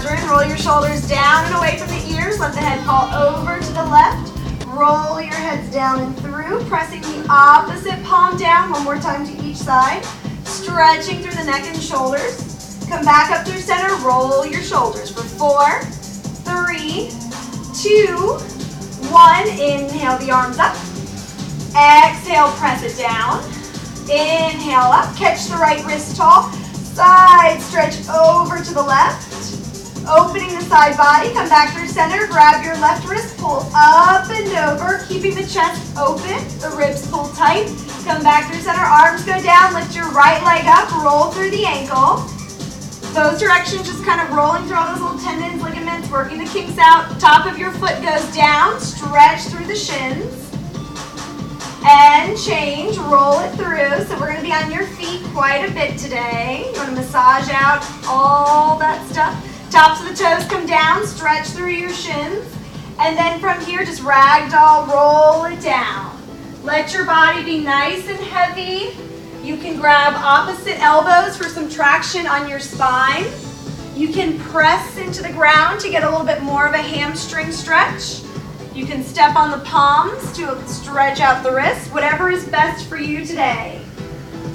quadrant. Roll your shoulders down and away from the ears. Let the head fall over to the left. Roll your heads down and through, pressing the opposite palm down. One more time to each side. Stretching through the neck and shoulders. Come back up through center. Roll your shoulders for 4, 3, 2, 1. Inhale the arms up. Exhale, press it down. Inhale up. Catch the right wrist tall. Side stretch over to the left. Opening the side body, come back through center, grab your left wrist, pull up and over, keeping the chest open, the ribs pull tight. Come back through center, arms go down, lift your right leg up, roll through the ankle. Those directions, just kind of rolling through all those little tendons, ligaments, working the kinks out. Top of your foot goes down, stretch through the shins. And change, roll it through. So we're going to be on your feet quite a bit today. You want to massage out all that stuff. Tops of the toes come down, stretch through your shins. And then from here, just ragdoll, roll it down. Let your body be nice and heavy. You can grab opposite elbows for some traction on your spine. You can press into the ground to get a little bit more of a hamstring stretch. You can step on the palms to stretch out the wrists, whatever is best for you today.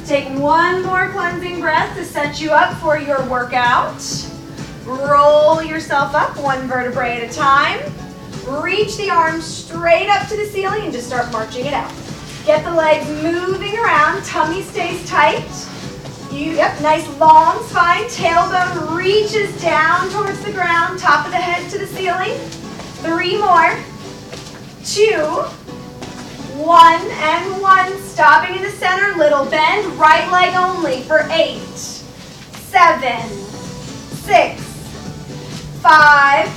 Take one more cleansing breath to set you up for your workout. Roll yourself up one vertebrae at a time. Reach the arms straight up to the ceiling and just start marching it out. Get the legs moving around, tummy stays tight. Nice long spine, tailbone reaches down towards the ground, top of the head to the ceiling. 3 more. 2, 1, and 1. Stopping in the center, little bend, right leg only for 8, 7, 6, 5,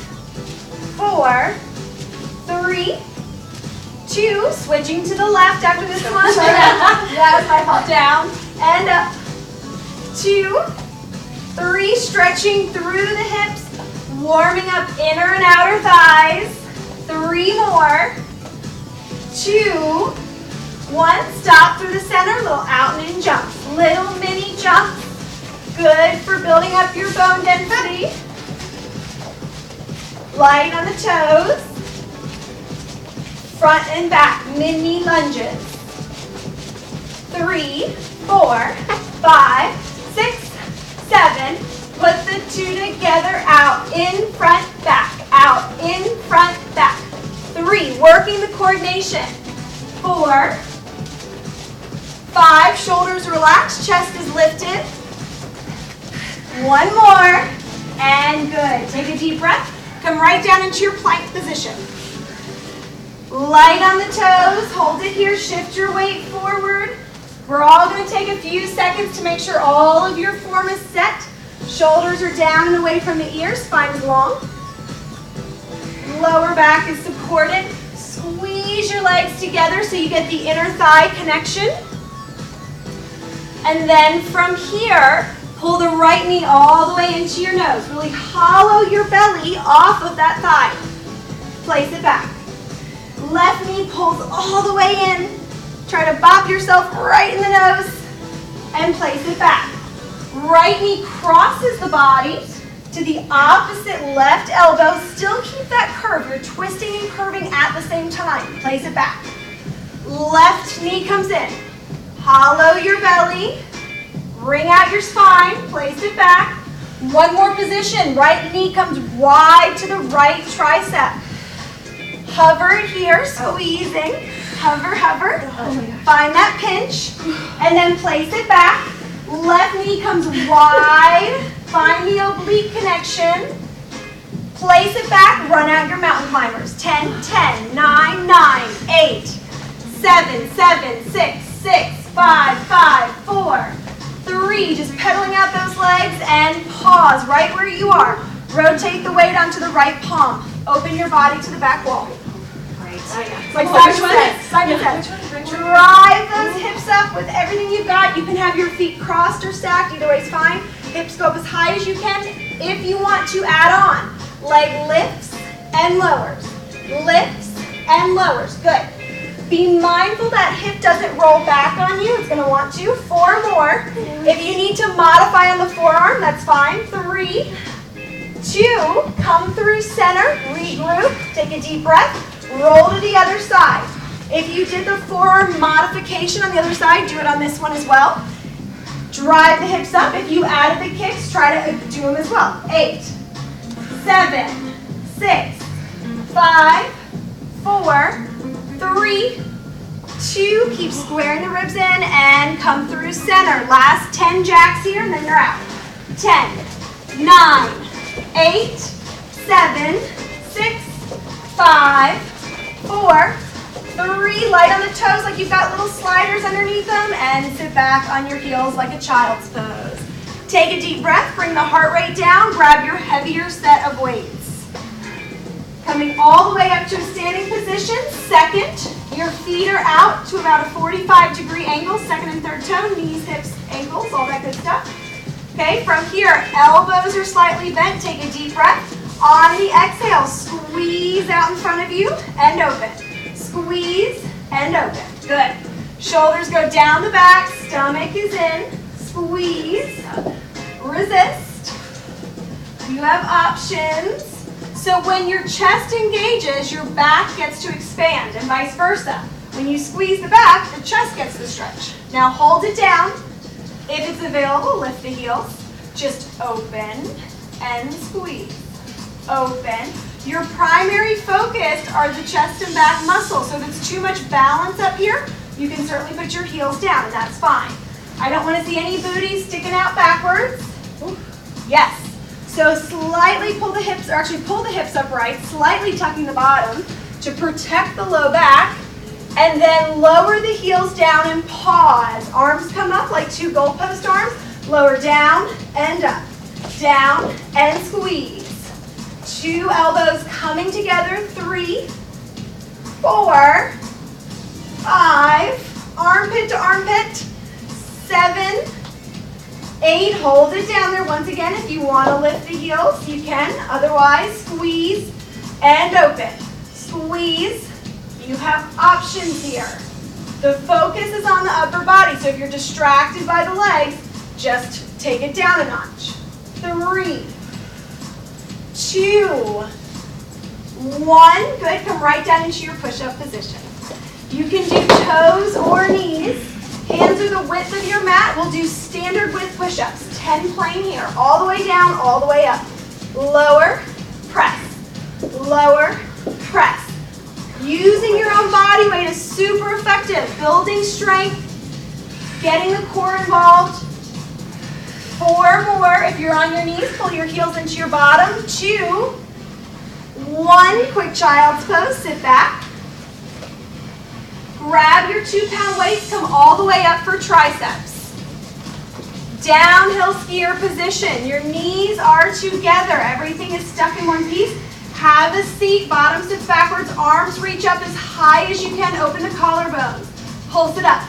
4, 3, 2. Switching to the left after this one. That was my fault. Down and up. 2, 3. Stretching through the hips, warming up inner and outer thighs. 3 more. 2, 1. Stop through the center. Little out and in jumps. Little mini jumps. Good for building up your bone density. Light on the toes. Front and back. Mini lunges. 3, 4, 5, 6, 7. Put the 2 together. Out, in, front, back. Out, in, front, back. 3, working the coordination. 4, 5, shoulders relaxed, chest is lifted. 1 more, and good. Take a deep breath. Come right down into your plank position. Light on the toes, hold it here, shift your weight forward. We're all going to take a few seconds to make sure all of your form is set. Shoulders are down and away from the ears, spine is long. Lower back is supported. Squeeze your legs together so you get the inner thigh connection. And then from here, pull the right knee all the way into your nose. Really hollow your belly off of that thigh. Place it back. Left knee pulls all the way in. Try to bop yourself right in the nose and place it back. Right knee crosses the body to the opposite left elbow. Still keep that curve. You're twisting and curving at the same time. Place it back. Left knee comes in. Hollow your belly. Bring out your spine. Place it back. One more position. Right knee comes wide to the right tricep. Hover here, squeezing. Hover, hover. Find that pinch. And then place it back. Left knee comes wide. Find the oblique connection. Place it back. Run out your mountain climbers. 10, 10, 9, 9, 8, 7, 7, 6, 6, 5, 5, 4, 3. Just pedaling out those legs and pause right where you are. Rotate the weight onto the right palm. Open your body to the back wall. It's like Simon said. Drive those hips up with everything you've got. You can have your feet crossed or stacked. Either way is fine. Hips go up as high as you can. If you want to add on, leg lifts and lowers. Lifts and lowers. Good. Be mindful that hip doesn't roll back on you. It's going to want to. 4 more. If you need to modify on the forearm, that's fine. 3, 2, come through center, regroup, take a deep breath, roll to the other side. If you did the forearm modification on the other side, do it on this one as well. Drive the hips up. If you added the kicks, try to do them as well. 8, 7, 6, 5, 4, 3, 2, keep squaring the ribs in and come through center. Last 10 jacks here and then you're out. 10, 9, 8, 7, 6, 5, 4, 3, light on the toes like you've got little sliders underneath them, and sit back on your heels like a child's pose. Take a deep breath, bring the heart rate down, grab your heavier set of weights. Coming all the way up to a standing position. Second, your feet are out to about a 45-degree angle, second and third toe, knees, hips, ankles, all that good stuff. Okay, from here, elbows are slightly bent, take a deep breath. On the exhale, squeeze out in front of you and open. Squeeze and open. Good. Shoulders go down the back, stomach is in. Squeeze. Resist. You have options. So when your chest engages, your back gets to expand and vice versa. When you squeeze the back, the chest gets to stretch. Now hold it down. If it's available, lift the heels. Just open and squeeze. Open. Your primary focus are the chest and back muscles. So if it's too much balance up here, you can certainly put your heels down, and that's fine. I don't want to see any booties sticking out backwards. Yes. So slightly pull the hips, or actually pull the hips upright, slightly tucking the bottom to protect the low back, and then lower the heels down and pause. Arms come up like 2 goalpost arms. Lower down and up. Down and squeeze. 2 elbows coming together. 3, 4, 5, armpit to armpit. 7, 8, hold it down there. Once again, if you want to lift the heels, you can. Otherwise, squeeze and open. Squeeze. You have options here. The focus is on the upper body, so if you're distracted by the legs, just take it down a notch. 3, 2, 1. Good. Come right down into your push-up position. You can do toes or knees. Hands are the width of your mat. We'll do standard width push-ups. 10 plain here. All the way down, all the way up. Lower, press. Lower, press. Using your own body weight is super effective. Building strength, getting the core involved. 4 more. If you're on your knees, pull your heels into your bottom. 2, 1. Quick child's pose. Sit back. Grab your 2-pound weights. Come all the way up for triceps. Downhill skier position. Your knees are together. Everything is stuck in one piece. Have a seat. Bottom sits backwards. Arms reach up as high as you can. Open the collarbones. Pulse it up.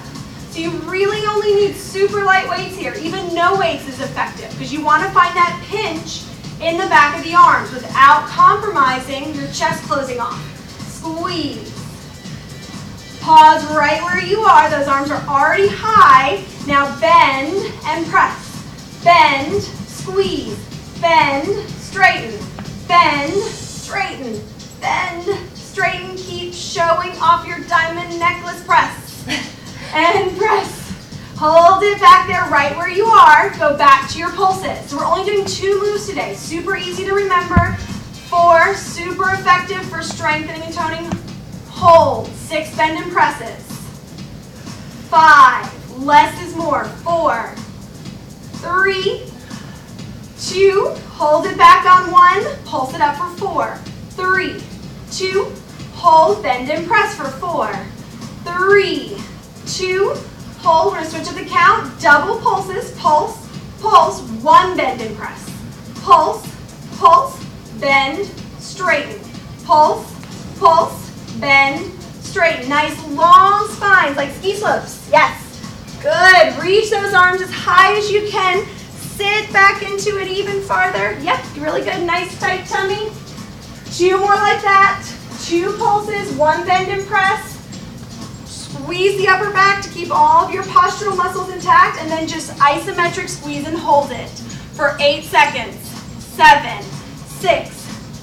So you really only need super light weights here. Even no weights is effective because you want to find that pinch in the back of the arms without compromising your chest closing off. Squeeze. Pause right where you are. Those arms are already high. Now bend and press. Bend, squeeze. Bend, straighten. Bend, straighten. Bend, straighten. Keep showing off your diamond necklace press. And press. Hold it back there right where you are. Go back to your pulses. So we're only doing 2 moves today. Super easy to remember. 4, super effective for strengthening and toning. Hold. 6 bend and presses. 5, less is more. 4, 3, 2, hold it back on 1. Pulse it up for 4, 3, 2, hold, bend and press for 4, 3, 2, hold. We're going to switch up the count. Double pulses. Pulse, pulse, 1 bend and press. Pulse, pulse, bend, straighten. Pulse, pulse, bend, straighten. Nice long spines like ski slopes. Yes. Good. Reach those arms as high as you can. Sit back into it even farther. Yep. Really good. Nice tight tummy. 2 more like that. 2 pulses, 1 bend and press. Squeeze the upper back to keep all of your postural muscles intact, and then just isometric squeeze and hold it for 8 seconds. 7, 6,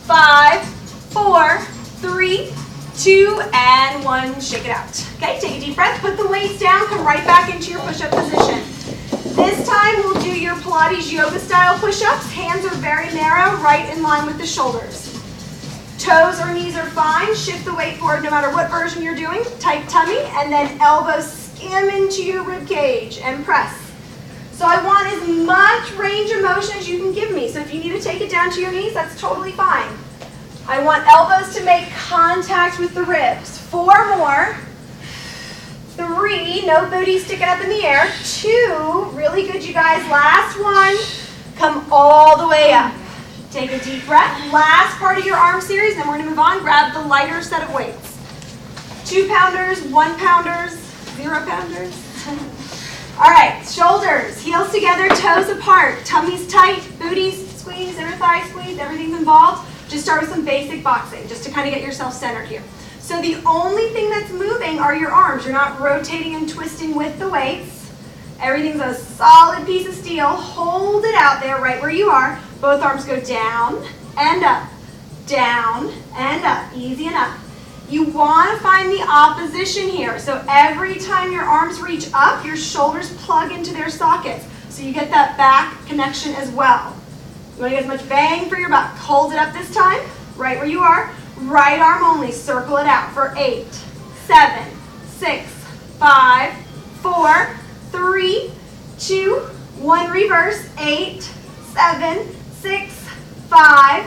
5, 4, 3, 2, and 1. Shake it out. Okay, take a deep breath. Put the weights down. Come right back into your push-up position. This time we'll do your Pilates yoga style push-ups. Hands are very narrow, right in line with the shoulders. Toes or knees are fine. Shift the weight forward no matter what version you're doing. Tight tummy, and then elbows skim into your rib cage and press. So I want as much range of motion as you can give me. So if you need to take it down to your knees, that's totally fine. I want elbows to make contact with the ribs. 4 more. 3, no booty sticking up in the air. 2, really good, you guys. Last one, come all the way up. Take a deep breath. Last part of your arm series, then we're going to move on. Grab the lighter set of weights. 2-pounders, 1-pounders, 0-pounders. All right, shoulders, heels together, toes apart, tummies tight, booties squeeze, inner thigh squeeze, everything's involved. Just start with some basic boxing, just to kind of get yourself centered here. So the only thing that's moving are your arms. You're not rotating and twisting with the weights. Everything's a solid piece of steel. Hold it out there right where you are. Both arms go down and up, easy and up. You want to find the opposition here. So every time your arms reach up, your shoulders plug into their sockets. So you get that back connection as well. You want to get as much bang for your buck. Hold it up this time, right where you are. Right arm only, circle it out for 8, 7, 6, 5, 4, 3, 2, 1, reverse, 8, 7, 6, 5,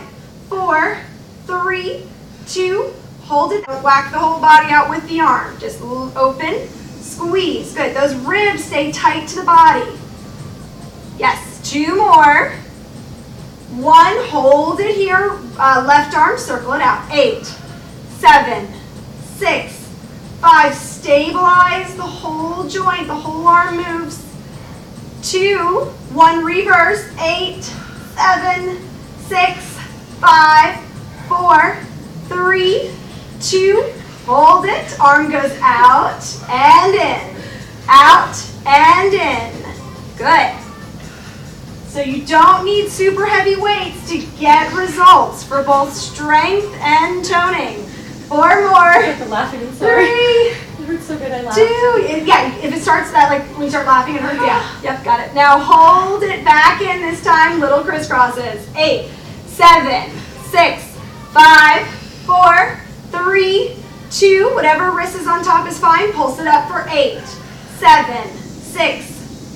4, 3, 2, hold it. Don't whack the whole body out with the arm. Just open, squeeze. Good. Those ribs stay tight to the body. Yes. 2 more. 1. Hold it here. Left arm. Circle it out. 8, 7, 6, 5. Stabilize the whole joint. The whole arm moves. 2. 1. Reverse. 8, 7, 6, 5, 4, 3, 2, hold it, arm goes out and in, out and in. Good. So you don't need super heavy weights to get results for both strength and toning. 4 more. I'm laughing, I'm sorry. 3, it hurts so good I laughed. 2, yeah, if it starts that, like when you start laughing, it hurts, yeah. Yep, got it. Now hold it back in this time, little crisscrosses. 8, 7, 6, 5, 4, 3, 2, whatever wrist is on top is fine. Pulse it up for 8, 7, 6,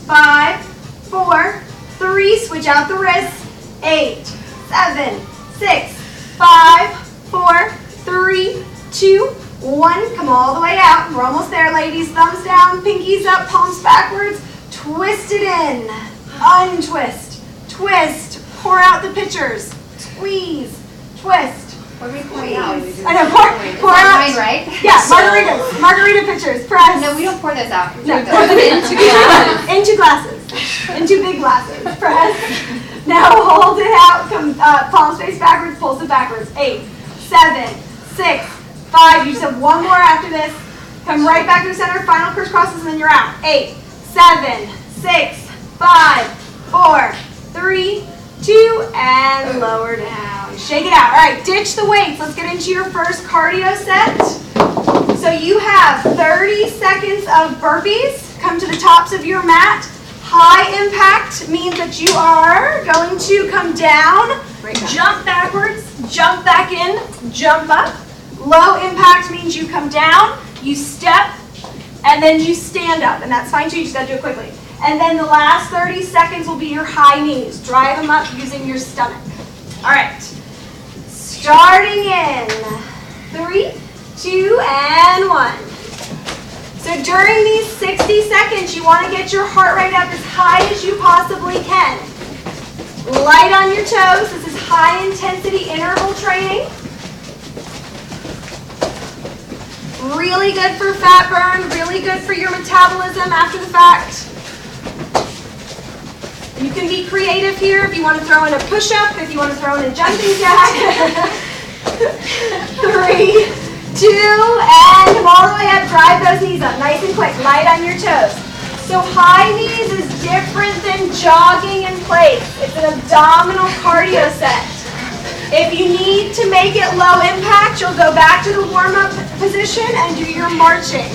5, 4, 3, switch out the wrists. 8, 7, 6, 5, 4, 3, 2, 1. Come all the way out. We're almost there, ladies. Thumbs down, pinkies up, palms backwards. Twist it in. Untwist. Twist. Pour out the pitchers. Squeeze. Twist. What are we pouring out? I know, pour out. Wine, right? Yeah, margaritas. Margarita pitchers. Press. No, we don't pour this out. We No, drink pour them those. into glasses. Into glasses. Into big glasses. Press. Now hold it out. Come palms face backwards. Pulse it backwards. 8, 7, 6, 5. You just have 1 more after this. Come right back to the center. Final crisscrosses, and then you're out. 8, 7, 6, 5, 4, 3, 2, and lower down. Shake it out. All right, ditch the weights. Let's get into your first cardio set. So you have 30 seconds of burpees. Come to the tops of your mat. High impact means that you are going to come down, jump backwards, jump back in, jump up. Low impact means you come down, you step, and then you stand up. And that's fine too, you just gotta do it quickly. And then the last 30 seconds will be your high knees. Drive them up using your stomach. All right, starting in 3, 2, and 1. So during these 60 seconds, you want to get your heart rate up as high as you possibly can. Light on your toes. This is high intensity interval training. Really good for fat burn, really good for your metabolism after the fact. You can be creative here if you want to throw in a push-up, if you want to throw in a jumping jack. 3, 2, and come all the way up. Drive those knees up nice and quick. Light on your toes. So high knees is different than jogging in place. It's an abdominal cardio set. If you need to make it low impact, you'll go back to the warm-up position and do your marching.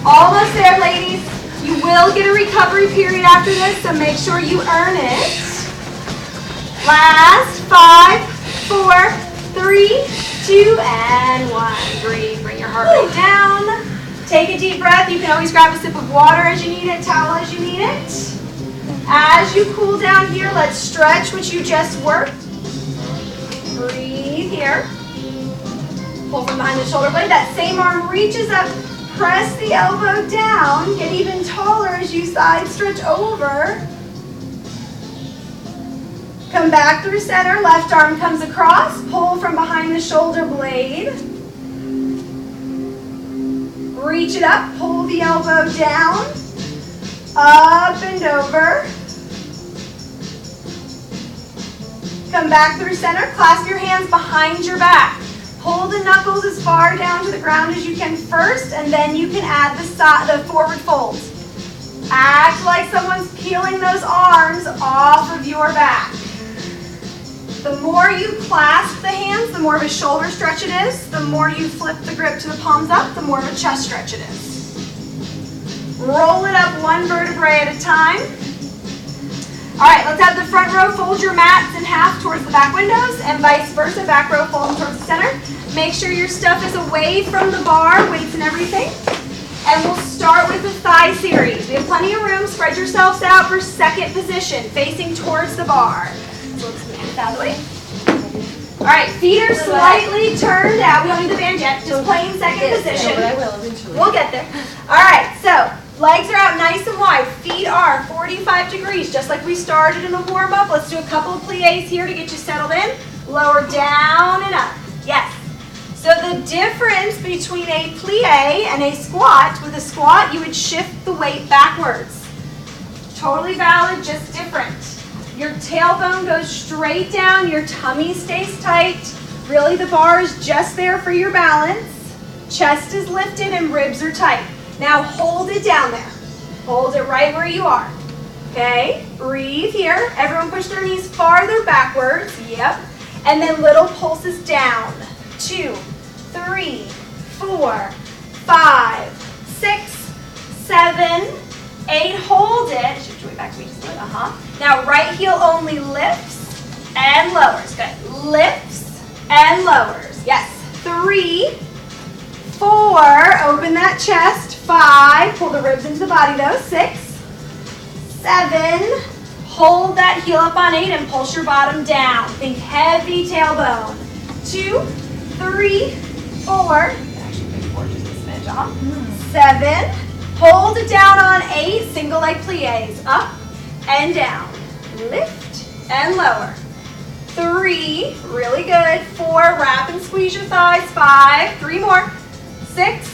Almost there, ladies. You will get a recovery period after this, so make sure you earn it. Last, 5, 4, 3, 2, and 1. Breathe. Bring your heart rate down. Take a deep breath. You can always grab a sip of water as you need it, towel as you need it. As you cool down here, let's stretch what you just worked. Breathe here. Pull from behind the shoulder blade. That same arm reaches up. Press the elbow down. Get even taller as you side stretch over. Come back through center. Left arm comes across. Pull from behind the shoulder blade. Reach it up. Pull the elbow down. Up and over. Come back through center. Clasp your hands behind your back. Pull the knuckles as far down to the ground as you can first, and then you can add the forward folds. Act like someone's peeling those arms off of your back. The more you clasp the hands, the more of a shoulder stretch it is. The more you flip the grip to the palms up, the more of a chest stretch it is. Roll it up one vertebrae at a time. All right, let's have the front row fold your mats in half towards the back windows and vice versa, back row fold towards the center. Make sure your stuff is away from the bar, weights and everything. And we'll start with the thigh series. We have plenty of room. Spread yourselves out for second position, facing towards the bar. So let's move this out of the way. All right, feet are slightly turned out. We don't need the band yet, just plain second position. But I will eventually. We'll get there. All right, so legs are out nice and wide. Feet are 45 degrees, just like we started in the warm-up. Let's do a couple of plies here to get you settled in. Lower down and up. Yes. So the difference between a plie and a squat, with a squat, you would shift the weight backwards. Totally valid, just different. Your tailbone goes straight down, your tummy stays tight. Really, the bar is just there for your balance. Chest is lifted and ribs are tight. Now hold it down there. Hold it right where you are. Okay, breathe here. Everyone push their knees farther backwards. Yep. And then little pulses down. 2, 3, 4, 5, 6, 7, 8. Hold it. Shift your way back to me just a little. Now right heel only lifts and lowers. Good. Lifts and lowers. Yes. 3, 4. Open that chest. 5. Pull the ribs into the body though. 6, 7. Hold that heel up on 8 and pulse your bottom down. Think heavy tailbone. 2, 3, 4. Actually, maybe 4 just a smidge. 7. Hold it down on 8. Single leg plies. Up and down. Lift and lower. 3. Really good. 4. Wrap and squeeze your thighs. 5. 3 more. 6,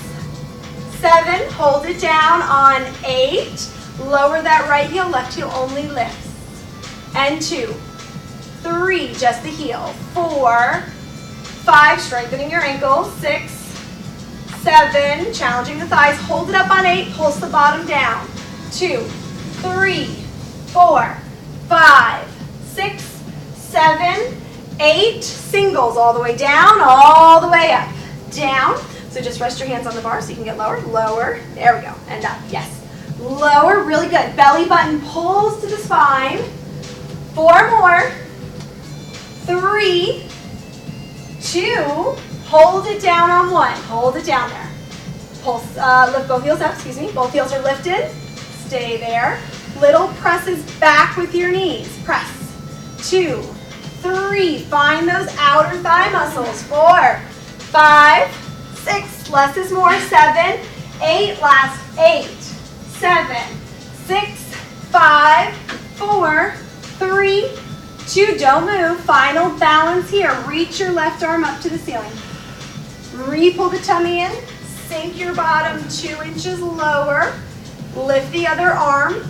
7. Hold it down on 8. Lower that right heel. Left heel only lifts. And 2, 3. Just the heel. 4, 5. Strengthening your ankles. 6, 7. Challenging the thighs. Hold it up on 8. Pulse the bottom down. 2, 3, 4, 5, 6, 7, 8. Singles all the way down, all the way up. Down. So just rest your hands on the bar so you can get lower. Lower. There we go. And up. Yes. Lower. Really good. Belly button pulls to the spine. 4 more. 3, 2. Hold it down on 1. Hold it down there. Pulse. Lift both heels up. Excuse me. Both heels are lifted. Stay there. Little presses back with your knees. Press. 2, 3. Find those outer thigh muscles. 4, 5, 6. Less is more. 7, 8. Last. 8, 7, 6, 5, 4, 3, 2. Don't move. Final balance here. Reach your left arm up to the ceiling. Re-pull the tummy in. Sink your bottom 2 inches lower. Lift the other arm.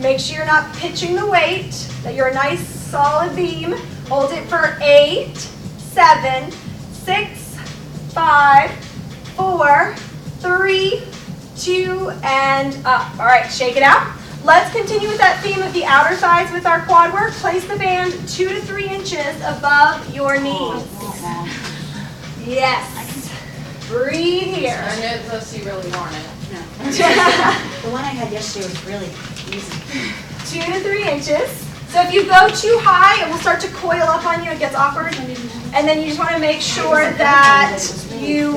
Make sure you're not pitching the weight, that you're a nice solid beam. Hold it for 8, 7, 6, 5, 4, 3, 2, and up. All right, shake it out. Let's continue with that theme of the outer thighs with our quad work. Place the band 2 to 3 inches above your knees. Yes. Breathe here. I know those you really want it. No. The one I had yesterday was really easy. 2 to 3 inches. So if you go too high, it will start to coil up on you. It gets awkward. And then you just want to make sure that you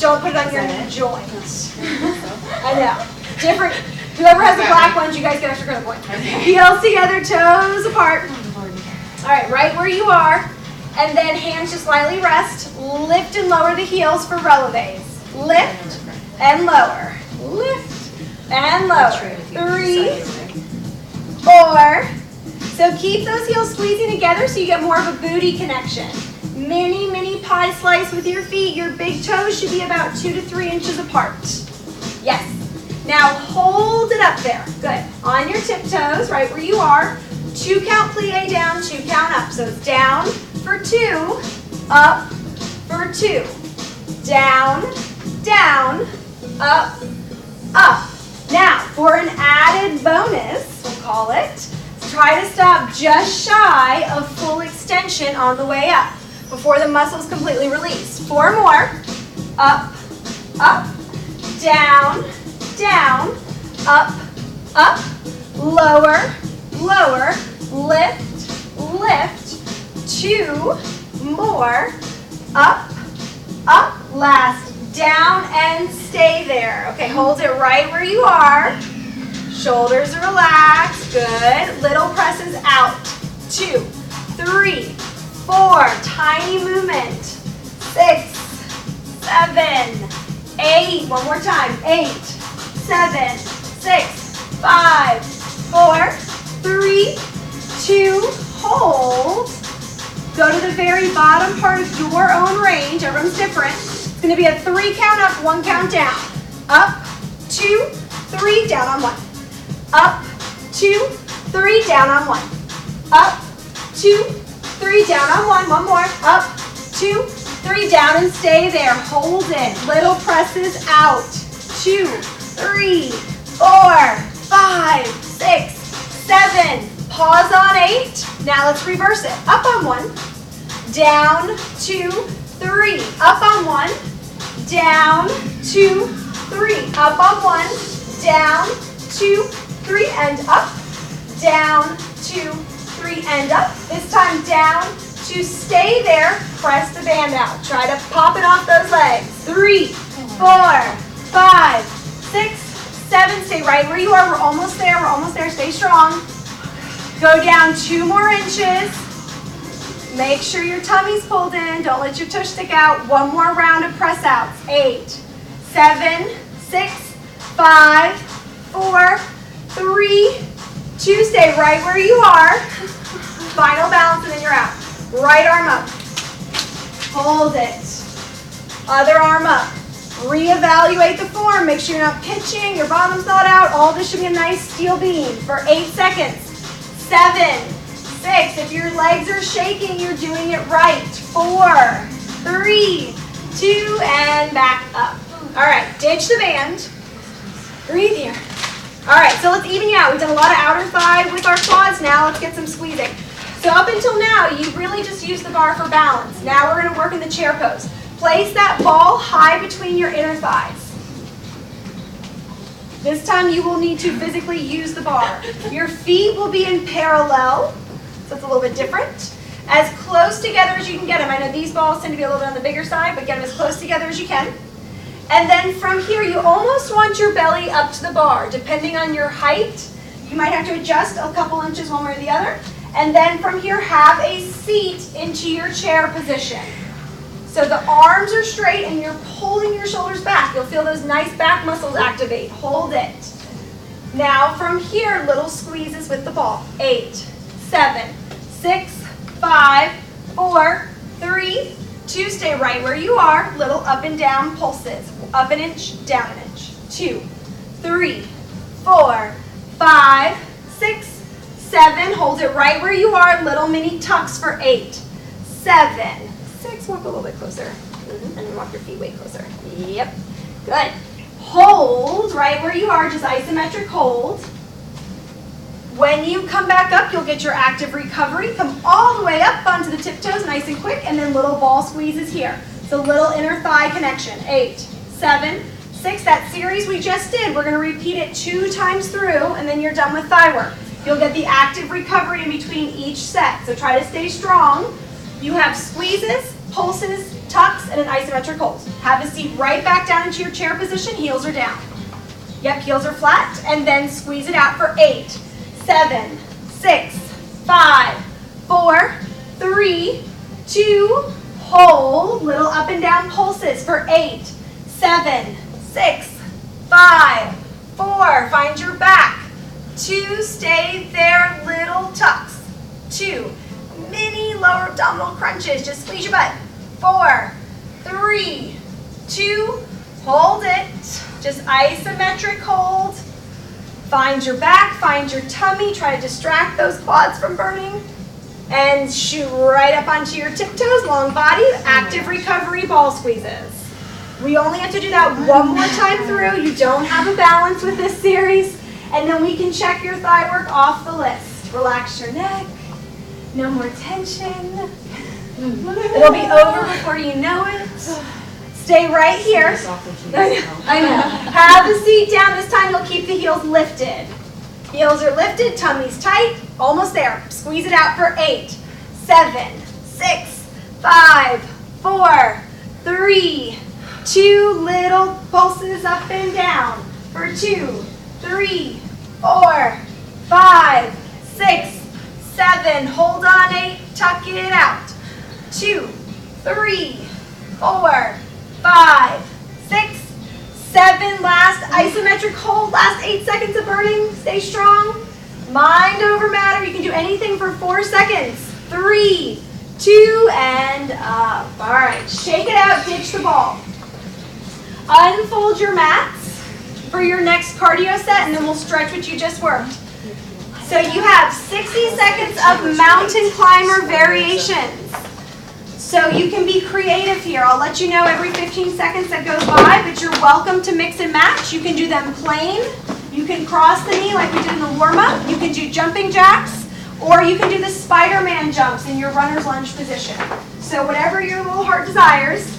don't put it on your joints. I know. Different. Whoever has the black ones, you guys get extra credit point. Heels together, toes apart. All right, right where you are. And then hands just slightly rest. Lift and lower the heels for releves. Lift and lower. Lift and lower. 3, 4. So keep those heels squeezing together so you get more of a booty connection. Mini, mini pie slice with your feet. Your big toes should be about 2 to 3 inches apart. Yes. Now hold it up there. Good. On your tiptoes, right where you are. 2 count plie down, 2 count up. So it's down for 2, up for 2. Down, down, up, up. Now, for an added bonus, we'll call it, try to stop just shy of full extension on the way up before the muscles completely release. 4 more. Up, up, down, down, up, up, lower, lower, lift, lift, 2 more, up, up, last, down and stay there. Okay, hold it right where you are. Shoulders are relaxed, good. Little presses out. 2, 3, 4, tiny movement. 6, 7, 8, one more time. 8, 7, 6, 5, 4, 3, 2, hold. Go to the very bottom part of your own range. Everyone's different. It's going to be a 3 count up, 1 count down. Up, 2, 3, down on 1. Up, 2, 3, down on 1. Up, 2, 3, down on 1. One more. Up, 2, 3, down and stay there. Hold it. Little presses out. 2, 3, 4, 5, 6, 7. Pause on 8. Now let's reverse it. Up on 1. Down, 2, 3. Up on 1. Down, 2, 3. Up on 1. Down, 2, 3 and up, down, 2, 3 and up. This time down to stay there. Press the band out. Try to pop it off those legs. 3, 4, 5, 6, 7. Stay right where you are. We're almost there. We're almost there. Stay strong. Go down 2 more inches. Make sure your tummy's pulled in. Don't let your tush stick out. 1 more round of press outs. 8, 7, 6, 5, 4, 3, 2, stay right where you are. Final balance and then you're out. Right arm up. Hold it. Other arm up. Reevaluate the form. Make sure you're not pitching, your bottom's not out. All this should be a nice steel beam for 8 seconds. 7, 6. If your legs are shaking, you're doing it right. 4, 3, 2, and back up. All right, ditch the band. Breathe here. All right, so let's even you out. We've done a lot of outer thigh with our quads. Now let's get some squeezing. So up until now, you really just used the bar for balance. Now we're going to work in the chair pose. Place that ball high between your inner thighs. This time you will need to physically use the bar. Your feet will be in parallel, so it's a little bit different. As close together as you can get them. I know these balls tend to be a little bit on the bigger side, but get them as close together as you can. And then from here, you almost want your belly up to the bar. Depending on your height, you might have to adjust a couple inches one way or the other. And then from here, have a seat into your chair position. So the arms are straight and you're pulling your shoulders back. You'll feel those nice back muscles activate. Hold it. Now from here, little squeezes with the ball. 8, 7, 6, 5, 4, 3, 2, stay right where you are. Little up and down pulses. Up an inch, down an inch. 2, 3, 4, 5, 6, 7. Hold it right where you are. Little mini tucks for 8, 7, 6. Walk a little bit closer. And then walk your feet way closer. Yep. Good. Hold right where you are. Just isometric hold. When you come back up, you'll get your active recovery. Come all the way up onto the tiptoes, nice and quick, and then little ball squeezes here. So little inner thigh connection. 8, 7, 6. That series we just did, we're going to repeat it 2 times through, and then you're done with thigh work. You'll get the active recovery in between each set. So try to stay strong. You have squeezes, pulses, tucks, and an isometric hold. Have a seat right back down into your chair position. Heels are down. Yep, heels are flat, and then squeeze it out for 8, 7, 6, 5, 4, 3, 2, hold. Little up and down pulses for 8, 7, 6, 5, 4. Find your back. 2, stay there, little tucks. 2, mini lower abdominal crunches. Just squeeze your butt. 4, 3, 2, hold it. Just isometric hold. Find your back, find your tummy. Try to distract those quads from burning. And shoot right up onto your tiptoes, long body, active recovery ball squeezes. We only have to do that one more time through. You don't have a balance with this series. And then we can check your thigh work off the list. Relax your neck. No more tension. It'll be over before you know it. Stay right here. I know. Have the seat down. This time you'll keep the heels lifted. Heels are lifted, tummy's tight. Almost there. Squeeze it out for 8, 7, 6, 5, 4, 3, 2. Little pulses up and down for 2, 3, 4, 5, 6, 7. Hold on 8. Tuck it out. 2, 3, 4, 5, 6, 7. Last isometric hold. Last 8 seconds of burning. Stay strong. Mind over matter. You can do anything for 4 seconds. 3, 2, and up. All right. Shake it out. Ditch the ball. Unfold your mats for your next cardio set, and then we'll stretch what you just worked. So you have 60 seconds of mountain climber variations. So you can be creative here. I'll let you know every 15 seconds that goes by, but you're welcome to mix and match. You can do them plain. You can cross the knee like we did in the warm-up. You can do jumping jacks, or you can do the Spider-Man jumps in your runner's lunge position. So whatever your little heart desires,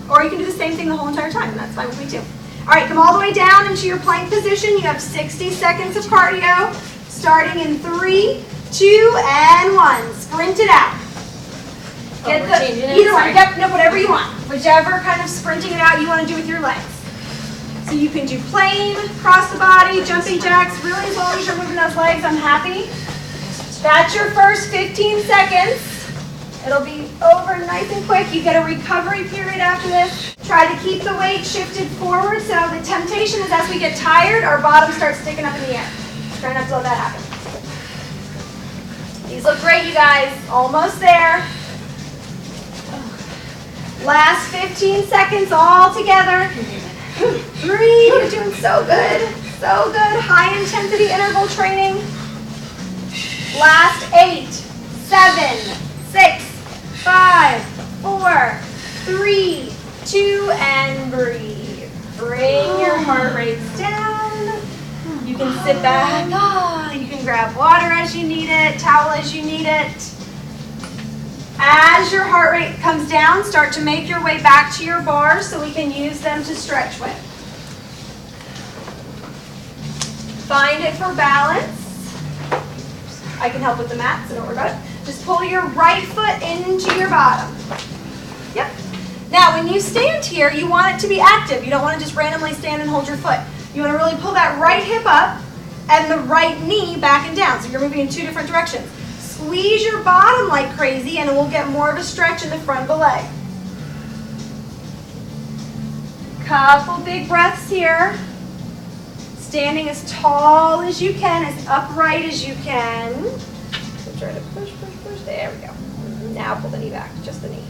or you can do the same thing the whole entire time, and that's fine with me too. All right, come all the way down into your plank position. You have 60 seconds of cardio, starting in 3, 2, and 1. Sprint it out. Get either one. Yep, no, whatever you want. Whichever kind of sprinting it out you want to do with your legs. So you can do plain, cross the body, jumping jacks. Really, as long as you're moving those legs, I'm happy. That's your first 15 seconds. It'll be over nice and quick. You get a recovery period after this. Try to keep the weight shifted forward. So the temptation is as we get tired, our bottom starts sticking up in the air. Try not to let that happen. These look great, you guys. Almost there. Last 15 seconds all together. Breathe. You're doing so good. So good. High intensity interval training. Last 8, 7, 6, 5, 4, 3, 2, and breathe. Bring your heart rates down. You can sit back. You can grab water as you need it, towel as you need it. As your heart rate comes down, start to make your way back to your bars so we can use them to stretch with. Find it for balance. I can help with the mat, so don't worry about it. Just pull your right foot into your bottom. Yep. Now, when you stand here, you want it to be active. You don't want to just randomly stand and hold your foot. You want to really pull that right hip up and the right knee back and down. So you're moving in 2 different directions. Squeeze your bottom like crazy, and we'll get more of a stretch in the front of the leg. Couple big breaths here. Standing as tall as you can, as upright as you can. So try to push, push, push. There we go. Now pull the knee back, just the knee.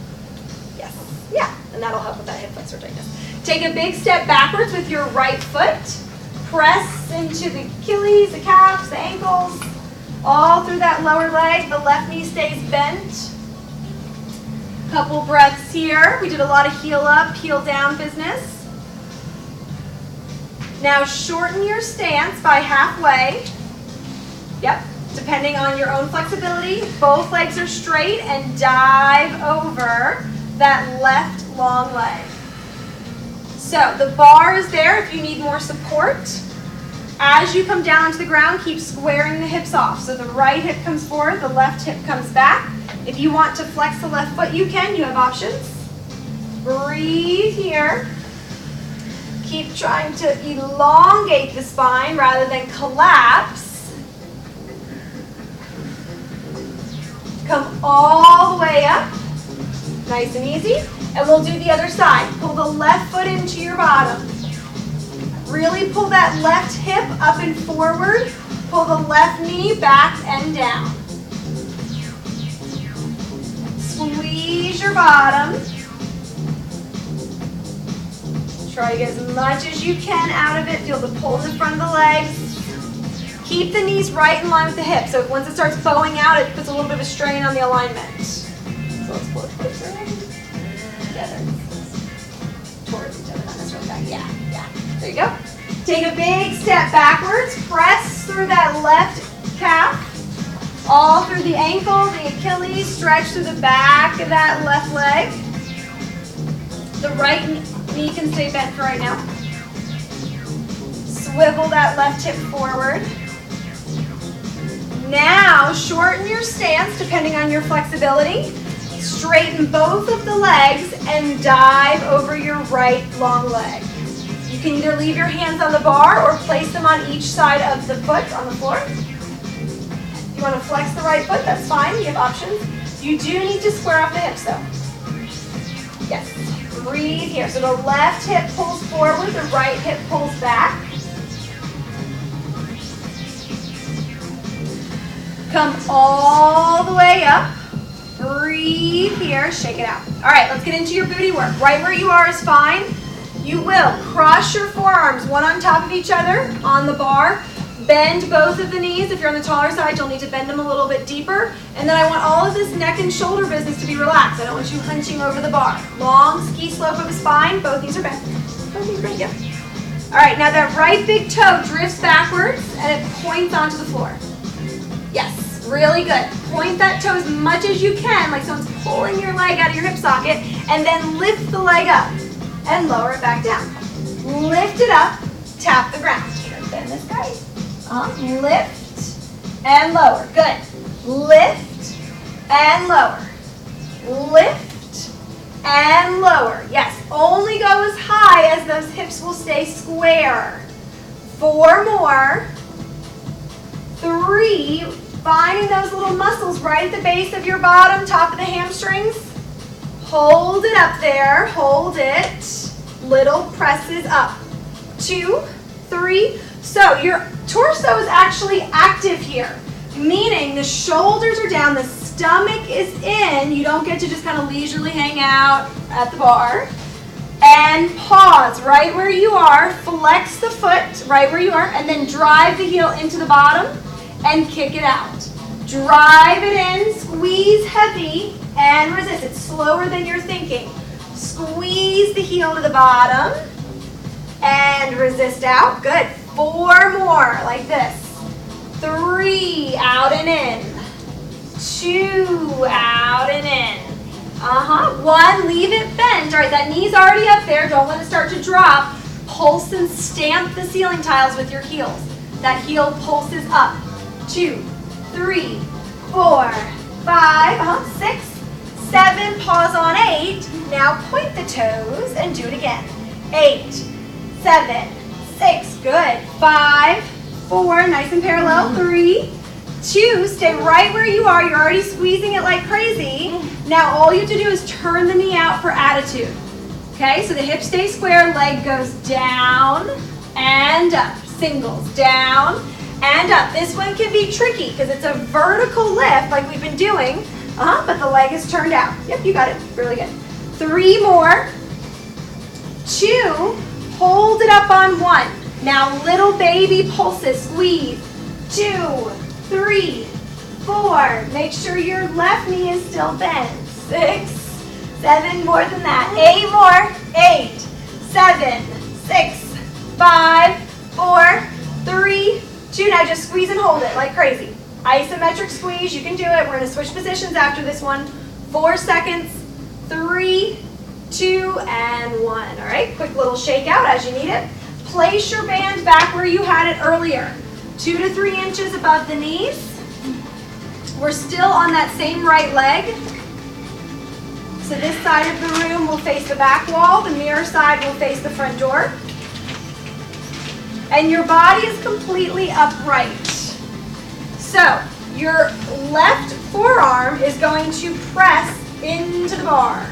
Yes. Yeah, and that'll help with that hip flexor tightness. Take a big step backwards with your right foot. Press into the Achilles, the calves, the ankles, all through that lower leg. The left knee stays bent. Couple breaths here. We did a lot of heel up, heel down business. Now shorten your stance by halfway. Yep. Depending on your own flexibility, both legs are straight and dive over that left long leg. So the bar is there if you need more support. As you come down to the ground, keep squaring the hips off. So the right hip comes forward, the left hip comes back. If you want to flex the left foot, you can. You have options. Breathe here. Keep trying to elongate the spine rather than collapse. Come all the way up. Nice and easy. And we'll do the other side. Pull the left foot into your bottom. Really pull that left hip up and forward. Pull the left knee back and down. Squeeze your bottom. Try to get as much as you can out of it. Feel the pull in the front of the legs. Keep the knees right in line with the hips. So once it starts bowing out, it puts a little bit of a strain on the alignment. So let's pull it closer together. Towards each other, not necessarily back. Yeah. There you go. Take a big step backwards. Press through that left calf. All through the ankle, the Achilles. Stretch through the back of that left leg. The right knee can stay bent for right now. Swivel that left hip forward. Now, shorten your stance depending on your flexibility. Straighten both of the legs and dive over your right long leg. You can either leave your hands on the bar or place them on each side of the foot on the floor. If you want to flex the right foot, that's fine. You have options. You do need to square off the hips though. Yes. Breathe here. So the left hip pulls forward, the right hip pulls back. Come all the way up. Breathe here. Shake it out. All right, let's get into your booty work. Right where you are is fine. You will cross your forearms one on top of each other on the bar. Bend both of the knees. If you're on the taller side, you'll need to bend them a little bit deeper. And then I want all of this neck and shoulder business to be relaxed. I don't want you hunching over the bar. Long ski slope of the spine. Both knees are bent. Both knees bent, yep. All right, now that right big toe drifts backwards and it points onto the floor. Yes, really good. Point that toe as much as you can, like someone's pulling your leg out of your hip socket, and then lift the leg up and lower it back down. Lift it up, tap the ground. Bend this guy. Lift and lower. Good. Lift and lower. Lift and lower. Yes, only go as high as those hips will stay square. 4 more. 3. Finding those little muscles right at the base of your bottom, top of the hamstrings. Hold it up there. Hold it. Little presses up. 2, 3. So your torso is actually active here, meaning the shoulders are down, the stomach is in. You don't get to just kind of leisurely hang out at the bar. And pause right where you are. Flex the foot right where you are, and then drive the heel into the bottom and kick it out. Drive it in, squeeze heavy, and resist. It's slower than you're thinking. Squeeze the heel to the bottom and resist out. Good. 4 more, like this. 3, out and in. 2, out and in. 1, leave it bent. All right, that knee's already up there. Don't let it start to drop. Pulse and stamp the ceiling tiles with your heels. That heel pulses up. 2, 3, 4, 5, 6, 7, pause on 8. Now point the toes and do it again. 8, 7, 6, good. 5, 4, nice and parallel. 3, 2, stay right where you are. You're already squeezing it like crazy. Now all you have to do is turn the knee out for attitude. Okay, so the hip stays square, leg goes down and up. Singles, down and up. This one can be tricky because it's a vertical lift like we've been doing, but the leg is turned out. Yep, you got it, really good. 3 more. 2, hold it up on 1. Now little baby pulses, squeeze. 2, 3, 4. Make sure your left knee is still bent. 6, 7, more than that. 8 more. 8, 7, 6, 5, 4, 3, 2. Now just squeeze and hold it like crazy. Isometric squeeze, you can do it. We're going to switch positions after this one. 4 seconds, 3, 2, and 1. All right, quick little shake out as you need it. Place your band back where you had it earlier. 2 to 3 inches above the knees. We're still on that same right leg. So this side of the room will face the back wall. The mirror side will face the front door. And your body is completely upright. So your left forearm is going to press into the bar.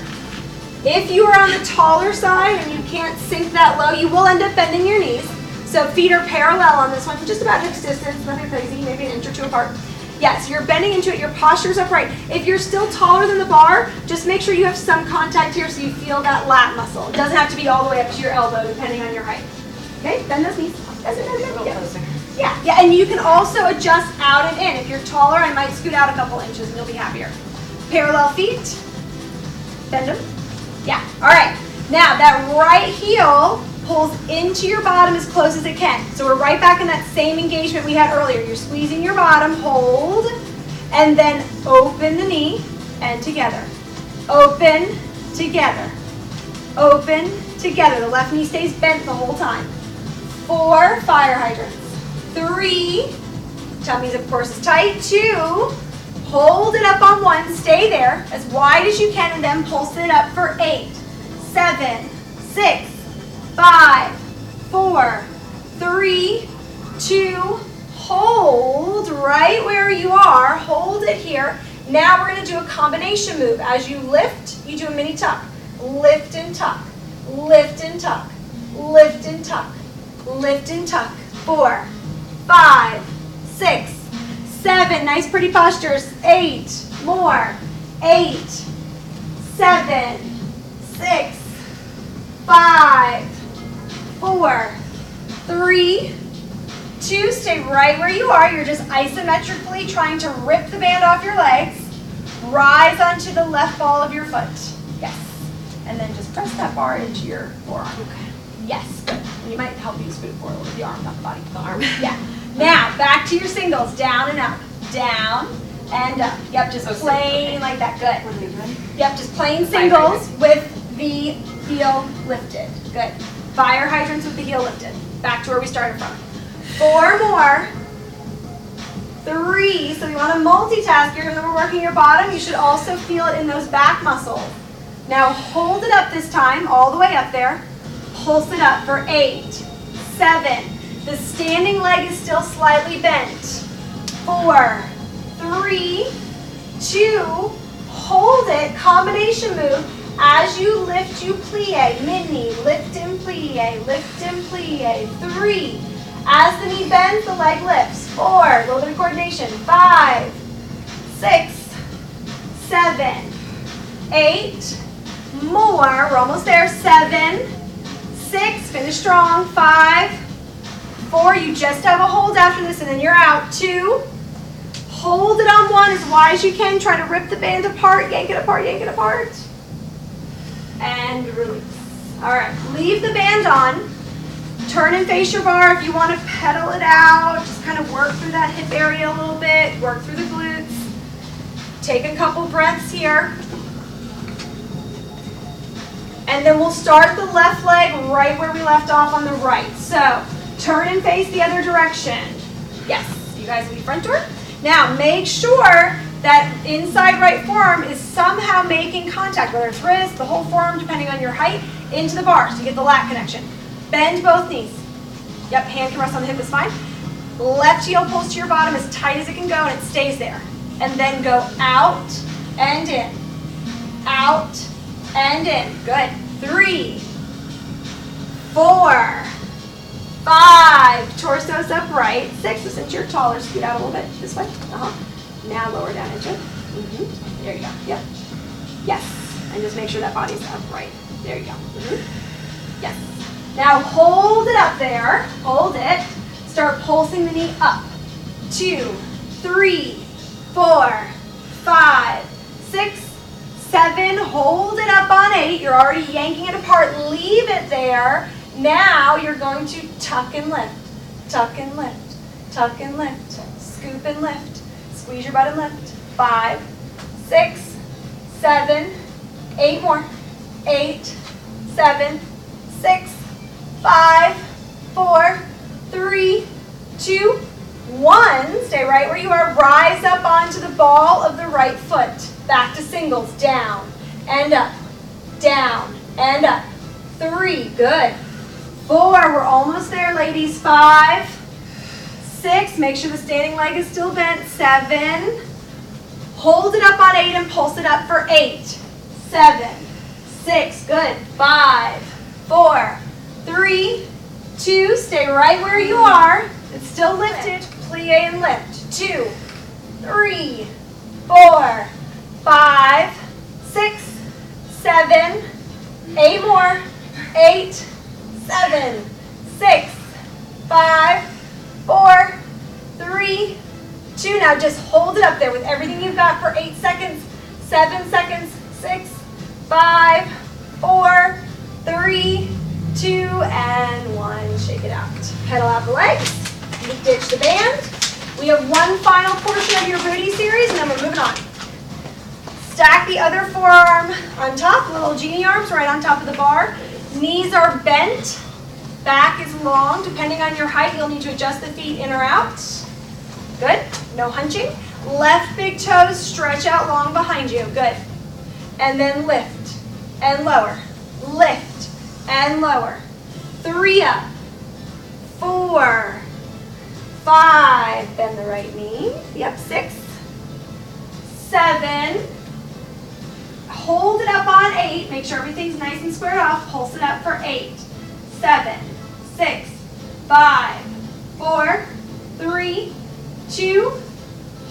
If you are on the taller side and you can't sink that low, you will end up bending your knees. So feet are parallel on this one, just about hips distance, nothing crazy, maybe an inch or two apart. Yes, you're bending into it, your posture's upright. If you're still taller than the bar, just make sure you have some contact here so you feel that lat muscle. It doesn't have to be all the way up to your elbow, depending on your height. Okay, bend those knees. Yeah, and you can also adjust out and in. If you're taller, I might scoot out a couple inches and you'll be happier. Parallel feet, bend them. Yeah, all right. Now that right heel pulls into your bottom as close as it can. So we're right back in that same engagement we had earlier. You're squeezing your bottom, hold, and then open the knee and together. Open, together. Open, together. The left knee stays bent the whole time. 4 fire hydrants. 3, tummies of course is tight. 2, hold it up on 1, stay there as wide as you can and then pulse it up for 8, 7, 6, 5, 4, 3, 2, hold right where you are, hold it here. Now we're going to do a combination move. As you lift, you do a mini tuck. Lift and tuck, lift and tuck, lift and tuck, lift and tuck. 4, 5, 6, 7, nice pretty postures. 8, more. 8, 7, 6, 5, 4, 3, 2, stay right where you are. You're just isometrically trying to rip the band off your legs. Rise onto the left ball of your foot. Yes. And then just press that bar into your forearm. Okay. Yes, good. And you might help you scoot forward with the arm, not the body. The arm. Yeah. Now, back to your singles. Down and up. Down and up. Yep, just plain like that. Good. What are we doing? Yep, just plain singles with the heel lifted. Good. Fire hydrants with the heel lifted. Back to where we started from. 4 more. 3. So you want to multitask here. When we're working your bottom, you should also feel it in those back muscles. Now hold it up this time, all the way up there. Pulse it up for 8, 7. The standing leg is still slightly bent. 4, 3, 2. Hold it. Combination move. As you lift, you plie, mid-knee, lift and plie, lift and plie. 3. As the knee bends, the leg lifts. 4, a little bit of coordination. 5, 6, 7, 8, more. We're almost there. 7, 6, finish strong. 5, 4, you just have a hold after this and then you're out. 2, hold it on 1 as wide as you can. Try to rip the band apart, yank it apart, yank it apart. And release. All right, leave the band on. Turn and face your bar. If you want to pedal it out, just kind of work through that hip area a little bit, work through the glutes. Take a couple breaths here. And then we'll start the left leg right where we left off on the right. So turn and face the other direction. Yes, you guys will be front door. Now make sure that inside right forearm is somehow making contact, whether it's wrist, the whole forearm, depending on your height, into the bar, so you get the lat connection. Bend both knees. Yep, hand can rest on the hip, is fine. Left heel pulls to your bottom as tight as it can go, and it stays there. And then go out and in. Out and in. Good. 3, 4, 5. Torso's upright. 6, so since you're taller, scoot out a little bit this way. Now lower down into it. There you go. Yep. Yes. And just make sure that body's upright. There you go. Yes. Now hold it up there. Hold it. Start pulsing the knee up. 2, 3, 4, 5, 6, 7. Hold it up on 8. You're already yanking it apart. Leave it there. Now you're going to tuck and lift. Tuck and lift. Tuck and lift. Scoop and lift. Squeeze your butt and lift. 5, 6, 7, 8 more. 8, 7, 6, 5, 4, 3, 2, 1. Stay right where you are. Rise up onto the ball of the right foot. Back to singles. Down and up. Down and up. 3. Good. 4. We're almost there, ladies. 5, 6. Make sure the standing leg is still bent. 7. Hold it up on 8 and pulse it up for 8. 7, 6. Good. 5, 4, 3, 2. Stay right where you are. It's still lifted. Plie and lift. 2, 3, 4, 5, 6, 7, 8 more. 8, 7, 6, 5, 4, 3, 2. Now just hold it up there with everything you've got for 8 seconds. 7 seconds. 6, 5, 4, 3, 2, and 1. Shake it out. Pedal out the legs. Ditch the band. We have one final portion of your booty series, and then we're moving on. Stack the other forearm on top, little genie arms right on top of the bar. Knees are bent. Back is long. Depending on your height, you'll need to adjust the feet in or out. Good. No hunching. Left big toes stretch out long behind you. Good. And then lift and lower. Lift and lower. 3 up. 4, 5. Bend the right knee. Yep. 6, 7. Hold it up on 8. Make sure everything's nice and squared off. Pulse it up for 8, 7, 6, 5, 4, 3, 2.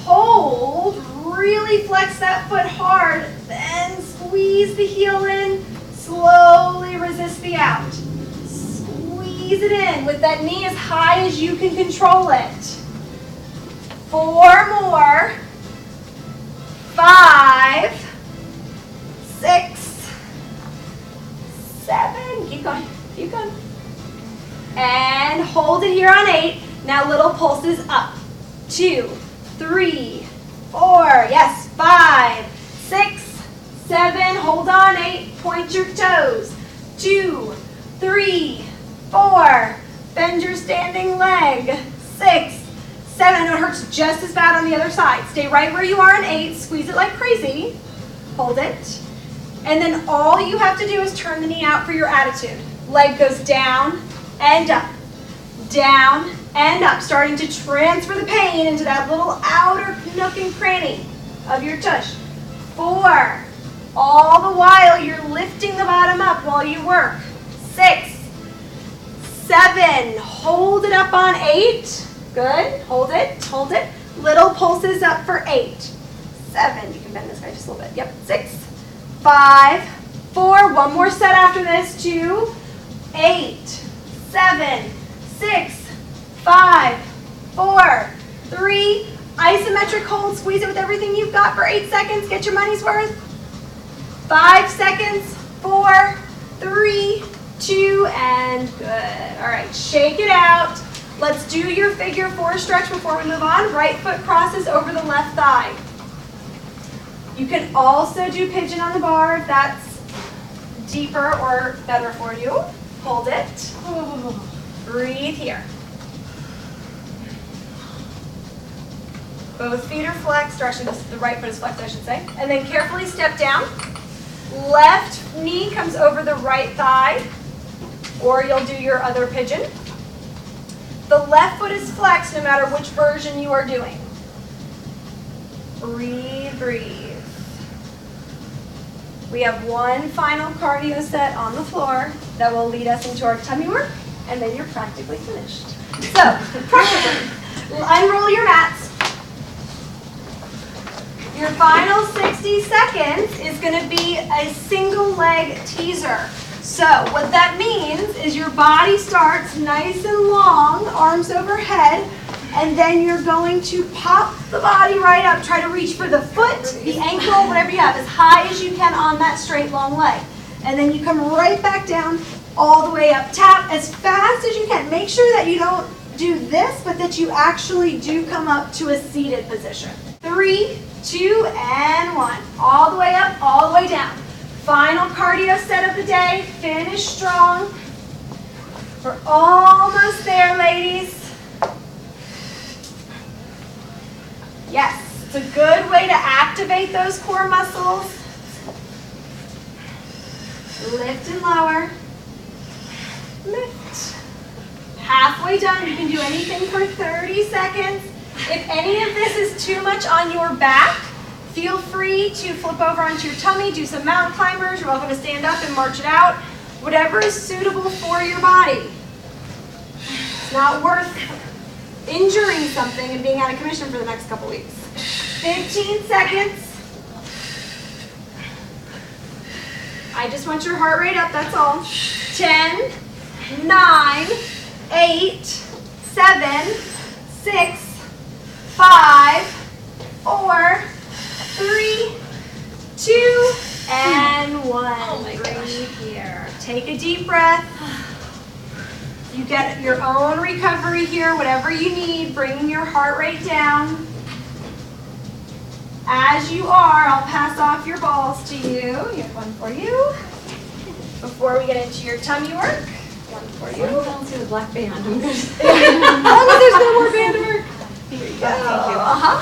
Hold. Really flex that foot hard. Then squeeze the heel in. Slowly resist the out. Squeeze it in with that knee as high as you can control it. 4 more. 5, 6, 7. Keep going. Keep going. And hold it here on 8. Now little pulses up. 2, 3, 4. Yes. 5, 6, 7. Hold on. 8. Point your toes. 2, 3, 4. Bend your standing leg. 6, 7. I know it hurts just as bad on the other side. Stay right where you are on 8. Squeeze it like crazy. Hold it. And then all you have to do is turn the knee out for your attitude. Leg goes down and up. Down and up. Starting to transfer the pain into that little outer nook and cranny of your tush. 4. All the while you're lifting the bottom up while you work. 6, 7. Hold it up on 8. Good. Hold it. Hold it. Little pulses up for 8. 7. You can bend this guy just a little bit. Yep. 6, 5, 4. One more set after this. 2, 8, 7, 6, 5, 4, 3. Isometric hold. Squeeze it with everything you've got for 8 seconds. Get your money's worth. 5 seconds. 4, 3, 2, and good. All right. Shake it out. Let's do your figure 4 stretch before we move on. Right foot crosses over the left thigh. You can also do pigeon on the bar if that's deeper or better for you. Hold it. Breathe here. Both feet are flexed, or actually the right foot is flexed, I should say. And then carefully step down. Left knee comes over the right thigh, or you'll do your other pigeon. The left foot is flexed no matter which version you are doing. Breathe, breathe. We have one final cardio set on the floor that will lead us into our tummy work, and then you're practically finished. So, practically, unroll your mats. Your final 60 seconds is going to be a single leg teaser. So what that means is your body starts nice and long, arms overhead, and then you're going to pop the body right up. Try to reach for the foot, the ankle, whatever you have, as high as you can on that straight long leg. And then you come right back down all the way up. Tap as fast as you can. Make sure that you don't do this, but that you actually do come up to a seated position. 3, 2, and 1. All the way up, all the way down. Final cardio set of the day. Finish strong. We're almost there, ladies. Yes, it's a good way to activate those core muscles. Lift and lower. Lift. Halfway done. You can do anything for 30 seconds. If any of this is too much on your back, feel free to flip over onto your tummy, do some mountain climbers. You're welcome to stand up and march it out. Whatever is suitable for your body. It's not worth injuring something and being out of commission for the next couple weeks. 15 seconds. I just want your heart rate up, that's all. 10, 9, 8, 7, 6, 5, 4, 3, 2, and 1. Oh my gosh. Breathe here. Take a deep breath. You get your own recovery here, whatever you need, bringing your heart rate down. As you are, I'll pass off your balls to you. You have one for you. Before we get into your tummy work, one for you. I don't see the black band. I'm good. Oh, no, there's no more band work. Here you go. Thank you. Uh-huh.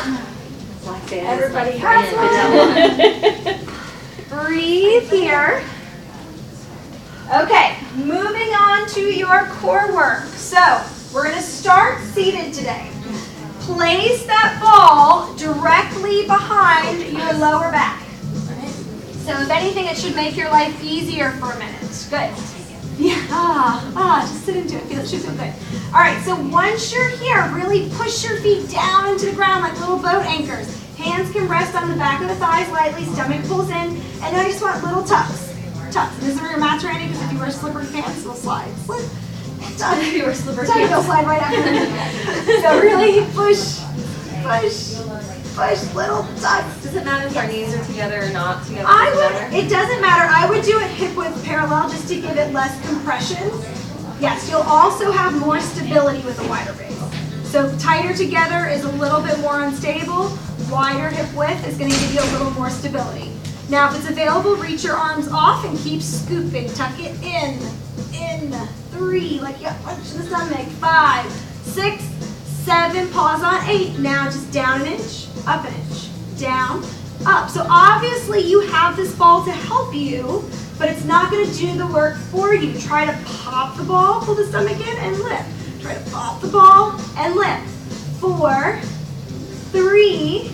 Black band. Everybody has one. Breathe here. Okay, moving on to your core work. So, we're going to start seated today. Place that ball directly behind your lower back. So if anything, it should make your life easier for a minute. Good. Yeah, just sit into it. It should feel good. All right, so once you're here, really push your feet down into the ground like little boat anchors. Hands can rest on the back of the thighs lightly, stomach pulls in, and now you just want little tucks. Tucks. This is where your mat's ready, because if you wear slippery pants, it'll slide. Slip. Tuck. If you were slippery Tuck, it'll slide right after. So really push, little tucks. Does it matter if our knees are together or not together? It doesn't matter. I would do it hip width parallel just to give it less compression. Yes, you'll also have more stability with a wider base. So tighter together is a little bit more unstable. Wider hip width is going to give you a little more stability. Now, if it's available, reach your arms off and keep scooping. Tuck it in, 3, like you punch the stomach, 5, 6, 7, pause on 8. Now just down an inch, up an inch, down, up. So obviously you have this ball to help you, but it's not going to do the work for you. Try to pop the ball, pull the stomach in, and lift. Try to pop the ball and lift. 4, 3,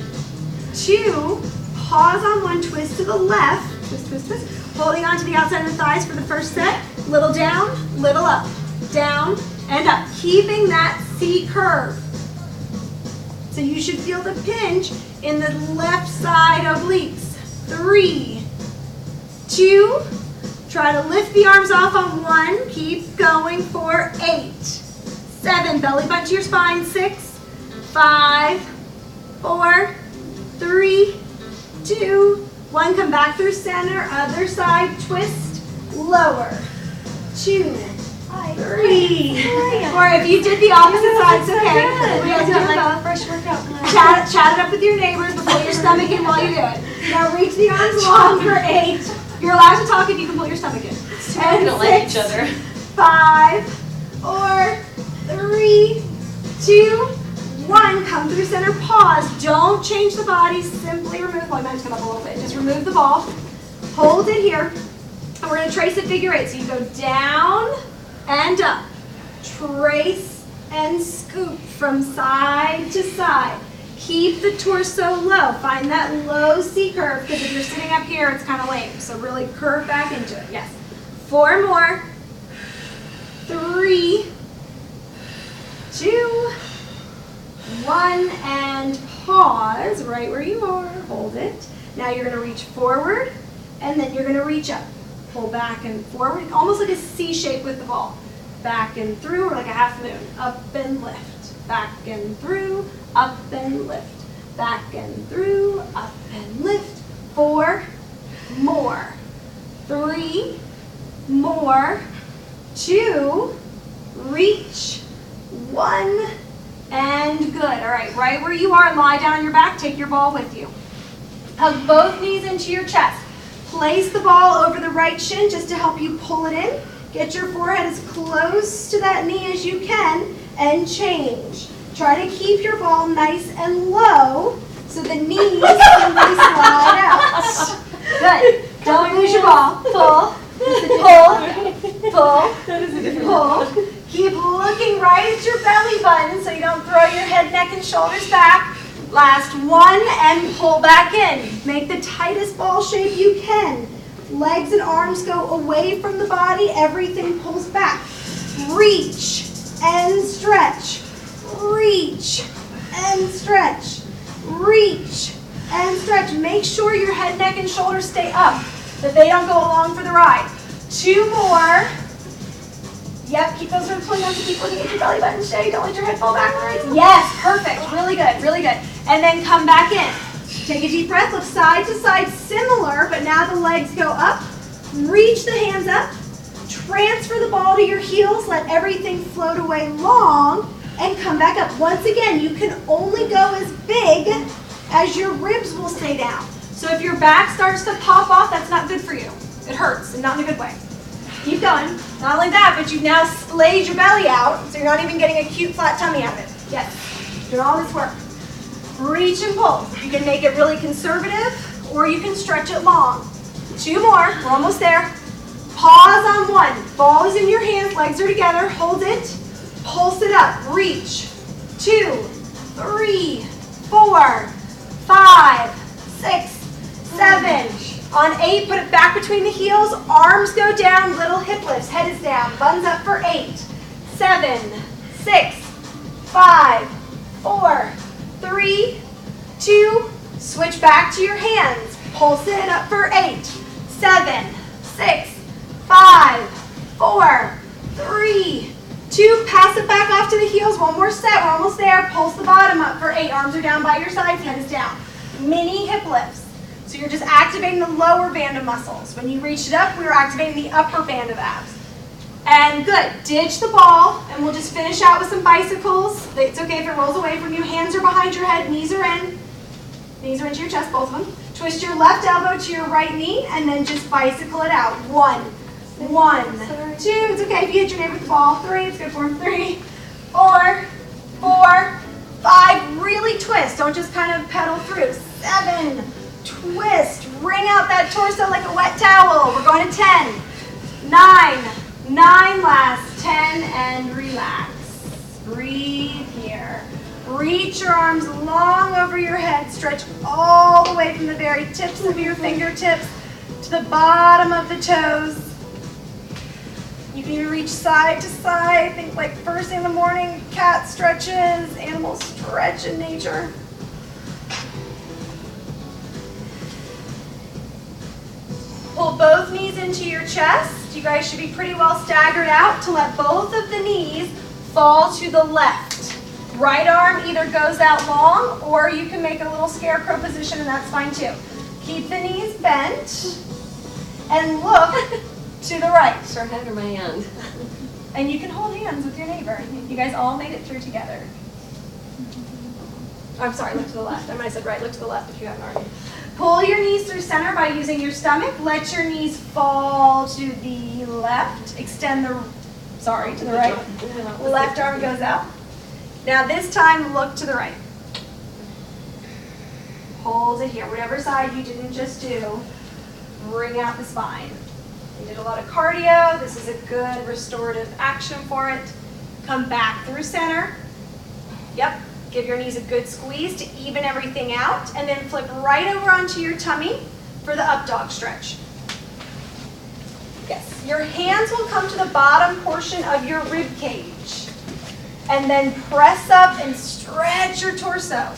2, pause on 1, twist to the left, twist, holding on to the outside of the thighs for the first set, little down, little up, down, and up, keeping that C curve. So you should feel the pinch in the left side obliques. 3, 2, try to lift the arms off on 1, keep going for 8, 7, belly button to your spine, 6, 5, 4, 3, 2, 1, come back through center, other side, twist, lower, 2, 3, 4. If you did the opposite side, it's okay. We have to do both. Fresh workout. Chat it up with your neighbors before your stomach in while you do it. Now reach the arms long for 8. You're allowed to talk if you can pull your stomach in. We don't like each other. 5, 4, 3, 2, 1, come through center, pause. Don't change the body, simply remove, well, I might just come up a little bit. Just remove the ball, hold it here, and we're going to trace a figure 8. So you go down and up, trace and scoop from side to side. Keep the torso low. Find that low C curve, because if you're sitting up here, it's kind of lame. So really curve back into it. Yes. 4 more. 3, 2, 1, and pause right where you are. Hold it. Now you're going to reach forward, and then you're going to reach up. Pull back and forward, almost like a C shape with the ball. Back and through, or like a half moon. Up and lift. Back and through, up and lift. Back and through, up and lift. 4 more. 3 more. 2, reach, 1, and good. All right, right where you are, lie down on your back, take your ball with you. Hug both knees into your chest. Place the ball over the right shin just to help you pull it in. Get your forehead as close to that knee as you can and change. Try to keep your ball nice and low so the knees can really slide out. Good. Don't lose your ball. Pull, pull, pull. Keep looking right at your belly button so you don't throw your head, neck, and shoulders back. Last one, and pull back in. Make the tightest ball shape you can. Legs and arms go away from the body. Everything pulls back. Reach and stretch. Reach and stretch. Reach and stretch. Make sure your head, neck, and shoulders stay up, that they don't go along for the ride. 2 more. Yep, keep those ribs pulling up to keep looking at your belly button steady. Don't let your head fall backwards. Yes, perfect. Really good, really good. And then come back in. Take a deep breath. Look side to side, similar, but now the legs go up. Reach the hands up. Transfer the ball to your heels. Let everything float away long. And come back up. Once again, you can only go as big as your ribs will stay down. So if your back starts to pop off, that's not good for you. It hurts, and not in a good way. Keep going. Not only that, but you've now splayed your belly out, so you're not even getting a cute flat tummy out of it. Yes, doing all this work. Reach and pull. You can make it really conservative, or you can stretch it long. 2 more. We're almost there. Pause on 1. Ball is in your hands. Legs are together. Hold it. Pulse it up. Reach. 2, 3, 4, 5, 6, 7. On 8, put it back between the heels. Arms go down. Little hip lifts. Head is down. Buns up for 8, 7, 6, 5, 4, 3, 2. Switch back to your hands. Pulse it up for 8, 7, 6, 5, 4, 3, 2. Pass it back off to the heels. 1 more set. We're almost there. Pulse the bottom up for 8. Arms are down by your sides. Head is down. Mini hip lifts. So you're just activating the lower band of muscles. When you reached it up, we were activating the upper band of abs. And good. Ditch the ball, and we'll just finish out with some bicycles. It's okay if it rolls away from you. Hands are behind your head. Knees are in. Knees are into your chest, both of them. Twist your left elbow to your right knee, and then just bicycle it out. 1, 1, 2. It's okay if you hit your knee with the ball. 3. It's good for 3, 4, 4, 5. Really twist. Don't just kind of pedal through. 7. Twist. Wring out that torso like a wet towel. We're going to 10. 9. 9 last. 10 and relax. Breathe here. Reach your arms long over your head. Stretch all the way from the very tips of your fingertips to the bottom of the toes. You can even reach side to side. Think like first thing in the morning, cat stretches, animals stretch in nature. Pull both knees into your chest. You guys should be pretty well staggered out to let both of the knees fall to the left. Right arm either goes out long, or you can make a little scarecrow position, and that's fine too. Keep the knees bent and look to the right. Her head or my hand? And you can hold hands with your neighbor. You guys all made it through together. I'm sorry, look to the left. I might have said right, look to the left if you haven't already. Pull your knees through center by using your stomach. Let your knees fall to the left. Extend the, to the right. Left arm goes out. Now this time, look to the right. Hold it here. Whatever side you didn't just do, bring out the spine. You did a lot of cardio. This is a good restorative action for it. Come back through center. Yep. Give your knees a good squeeze to even everything out, and then flip right over onto your tummy for the up dog stretch. Yes. Your hands will come to the bottom portion of your rib cage, and then press up and stretch your torso.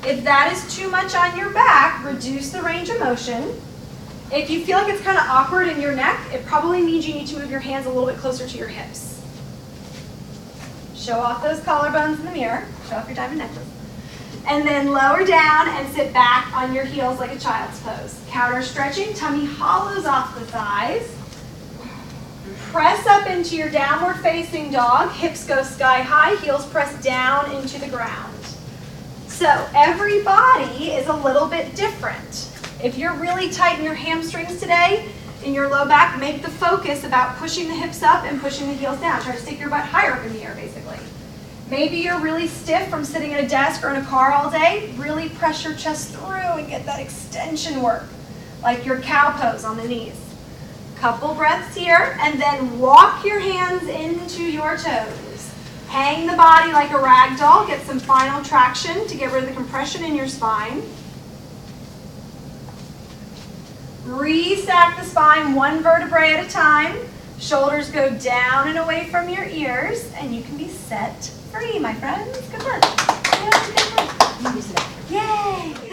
If that is too much on your back, reduce the range of motion. If you feel like it's kind of awkward in your neck, it probably means you need to move your hands a little bit closer to your hips. Show off those collarbones in the mirror. Show off your diamond necklace. And then lower down and sit back on your heels like a child's pose. Counter stretching, tummy hollows off the thighs. Press up into your downward facing dog. Hips go sky high, heels press down into the ground. So every body is a little bit different. If you're really tight in your hamstrings today, in your low back, make the focus about pushing the hips up and pushing the heels down. Try to stick your butt higher up in the air, basically. Maybe you're really stiff from sitting at a desk or in a car all day. Really press your chest through and get that extension work, like your cow pose on the knees. Couple breaths here, and then walk your hands into your toes. Hang the body like a rag doll. Get some final traction to get rid of the compression in your spine. Restack the spine one vertebrae at a time. Shoulders go down and away from your ears, and you can be set free, my friends. Good work. Good work. Yay!